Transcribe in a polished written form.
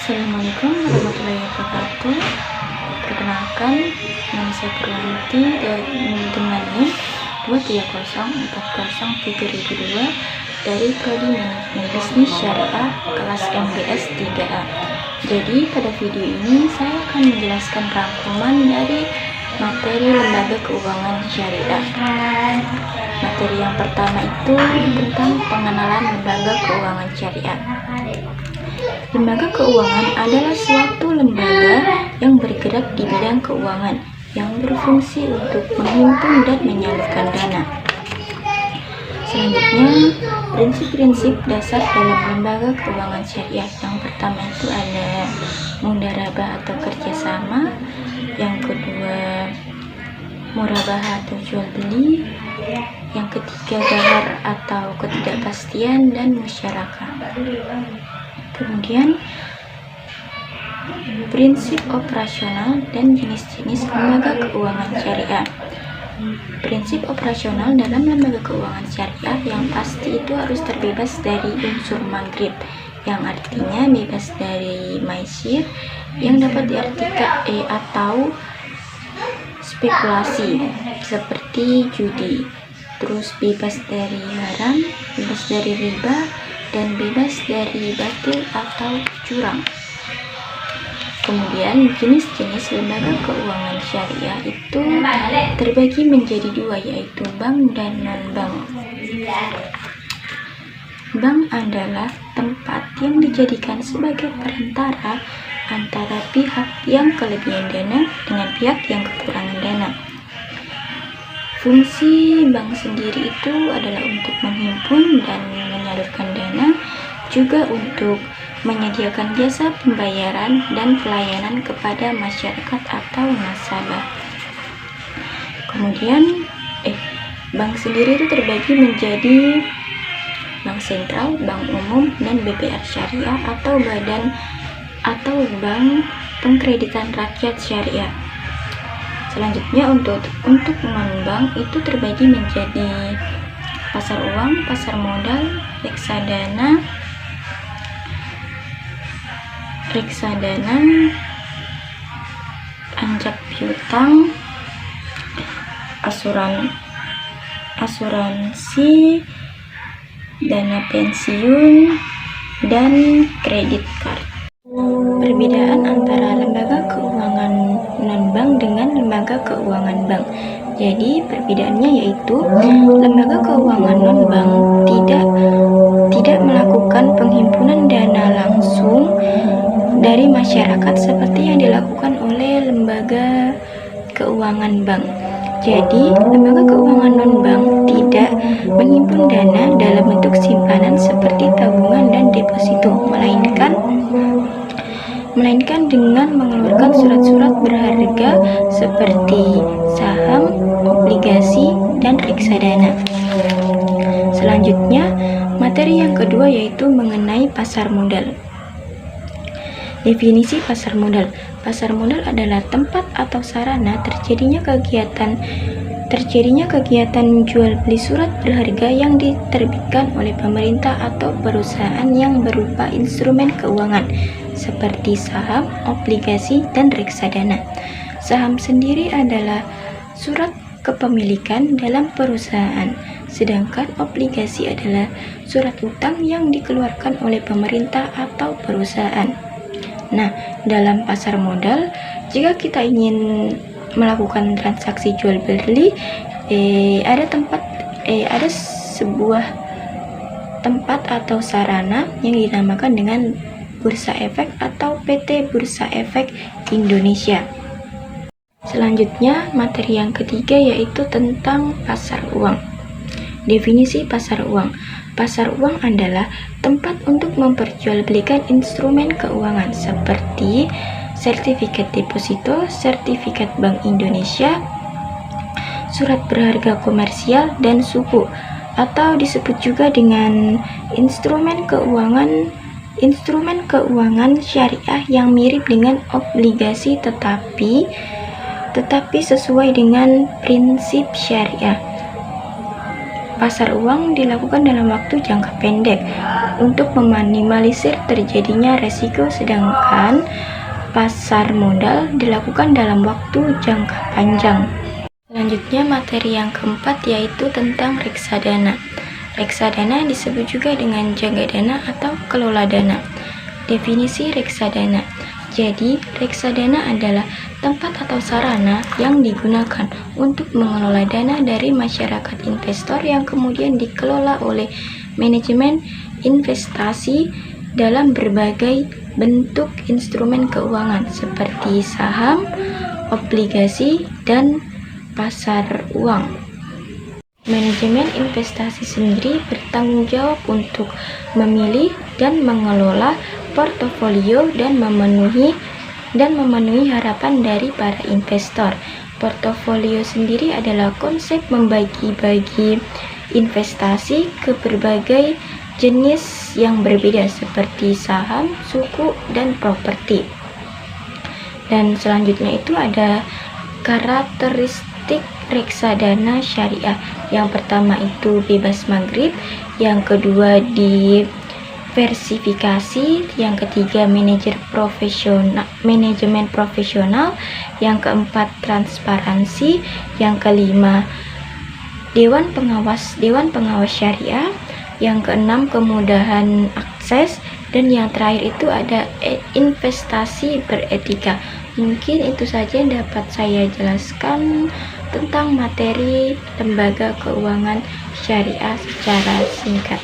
Assalamualaikum warahmatullahi wabarakatuh. Perkenalkan, nama saya Purwanti dengan NIM 230403032 dari Prodi Manajemen Bisnis Syariah kelas MBS 3A. Jadi pada video ini saya akan menjelaskan rangkuman dari materi lembaga keuangan syariah. Materi yang pertama itu tentang pengenalan lembaga keuangan syariah. Lembaga keuangan adalah suatu lembaga yang bergerak di bidang keuangan yang berfungsi untuk menghimpun dan menyalurkan dana. Selanjutnya, prinsip-prinsip dasar dalam lembaga keuangan syariah. Yang pertama itu ada mudharabah atau kerjasama, yang kedua murabah atau jual beli, yang ketiga dahar atau ketidakpastian, dan musyarakah. Kemudian prinsip operasional dan jenis-jenis lembaga keuangan syariah. Prinsip operasional dalam lembaga keuangan syariah yang pasti itu harus terbebas dari unsur maghrib, yang artinya bebas dari maisir, yang dapat diartikan atau spekulasi seperti judi. Terus bebas dari haram, bebas dari riba, dan bebas dari batil atau curang. Kemudian jenis-jenis lembaga keuangan syariah itu terbagi menjadi dua, yaitu bank dan non-bank. Bank adalah tempat yang dijadikan sebagai perantara antara pihak yang kelebihan dana dengan pihak yang kekurangan dana. Fungsi bank sendiri itu adalah untuk menghimpun dan menyalurkan dana, juga untuk menyediakan jasa pembayaran dan pelayanan kepada masyarakat atau nasabah. Kemudian, bank sendiri itu terbagi menjadi bank sentral, bank umum, dan BPR syariah atau badan atau bank pengkreditan rakyat syariah. Selanjutnya untuk non-bank itu terbagi menjadi pasar uang, pasar modal, reksadana, anjak piutang, asuransi, dana pensiun, dan kredit card. Perbedaan antara lembaga keuangan non-bank dengan lembaga keuangan bank. Jadi perbedaannya yaitu lembaga keuangan non-bank tidak melakukan penghimpunan dana langsung dari masyarakat seperti yang dilakukan oleh lembaga keuangan bank. Jadi lembaga keuangan non-bank tidak menghimpun dana dalam bentuk simpanan seperti tabungan dan deposito, melainkan dengan mengeluarkan surat-surat berharga seperti saham, obligasi, dan reksadana. Selanjutnya, materi yang kedua yaitu mengenai pasar modal. Definisi pasar modal. Pasar modal adalah tempat atau sarana terjadinya kegiatan jual beli surat berharga yang diterbitkan oleh pemerintah atau perusahaan yang berupa instrumen keuangan seperti saham, obligasi, dan reksadana. Saham sendiri adalah surat kepemilikan dalam perusahaan, sedangkan obligasi adalah surat utang yang dikeluarkan oleh pemerintah atau perusahaan. Nah, dalam pasar modal, jika kita ingin melakukan transaksi jual beli, ada sebuah tempat atau sarana yang dinamakan dengan Bursa Efek atau PT Bursa Efek Indonesia. Selanjutnya, materi yang ketiga yaitu tentang pasar uang. Definisi pasar uang. Pasar uang adalah tempat untuk memperjualbelikan instrumen keuangan seperti sertifikat deposito, sertifikat Bank Indonesia, surat berharga komersial, dan suku, atau disebut juga dengan instrumen keuangan syariah yang mirip dengan obligasi tetapi sesuai dengan prinsip syariah. Pasar uang dilakukan dalam waktu jangka pendek untuk meminimalisir terjadinya resiko, sedangkan pasar modal dilakukan dalam waktu jangka panjang. Selanjutnya materi yang keempat yaitu tentang reksadana. Reksadana disebut juga dengan jaga dana atau kelola dana. Definisi reksadana. Jadi, reksadana adalah tempat atau sarana yang digunakan untuk mengelola dana dari masyarakat investor yang kemudian dikelola oleh manajemen investasi dalam berbagai bentuk instrumen keuangan seperti saham, obligasi, dan pasar uang. Manajemen investasi sendiri bertanggung jawab untuk memilih dan mengelola portofolio dan memenuhi harapan dari para investor. Portofolio sendiri adalah konsep membagi-bagi investasi ke berbagai jenis yang berbeda seperti saham, suku, dan properti. Dan selanjutnya itu ada karakteristik reksadana syariah. Yang pertama itu bebas maghrib, yang kedua diversifikasi, yang ketiga manajemen profesional, yang keempat transparansi, yang kelima dewan pengawas syariah, yang keenam kemudahan akses, dan yang terakhir itu ada investasi beretika. Mungkin itu saja yang dapat saya jelaskan tentang materi lembaga keuangan syariah secara singkat.